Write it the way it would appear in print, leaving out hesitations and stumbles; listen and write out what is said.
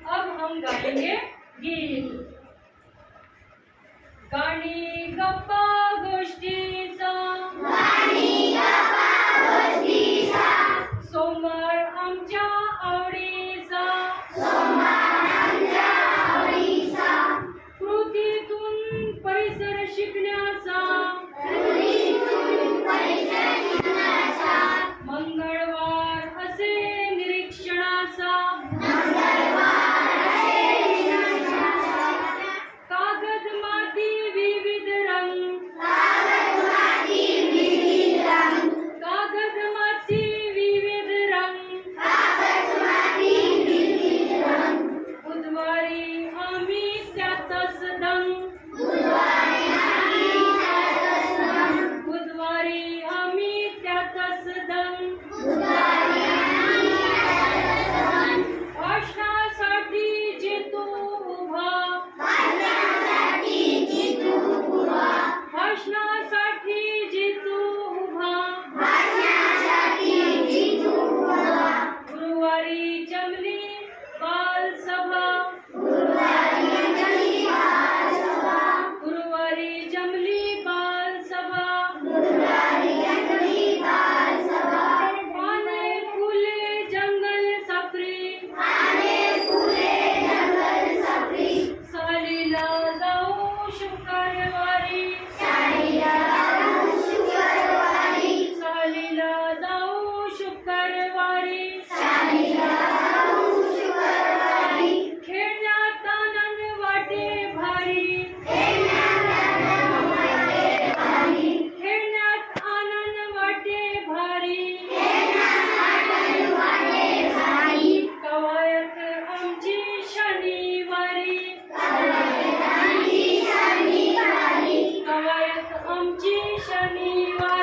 अब हम गाएंगे गीत। गाणी गप्पा गोष्टीचा, सोमवार आमच्या आवडीचा, कृतीतून परिसर शिकण्याचा, मंगळवार असे निरीक्षणाचा, कागद माती विविध रंग, कागद माती विविध रंग, बुधवारी आम्ही त्यातच दंग, बुधवारी आम्ही त्यातच दंग, भाषणासाठी जितू उभा, भाषणासाठी जितू उभा, गुरुवारी जमली बालसभा, गुरुवारी जमली बालसभा, पाने फुले जंगल सफरी, सालीला जाऊ शुक्रवारी, सालीला जाऊ शुक्रवारी, खेळण्यात आनंद वाटे भारी, खेळण्यात आनंद वाटे भारी, कवायत आमची शनिवारी, कवायत आमची शनिवारी.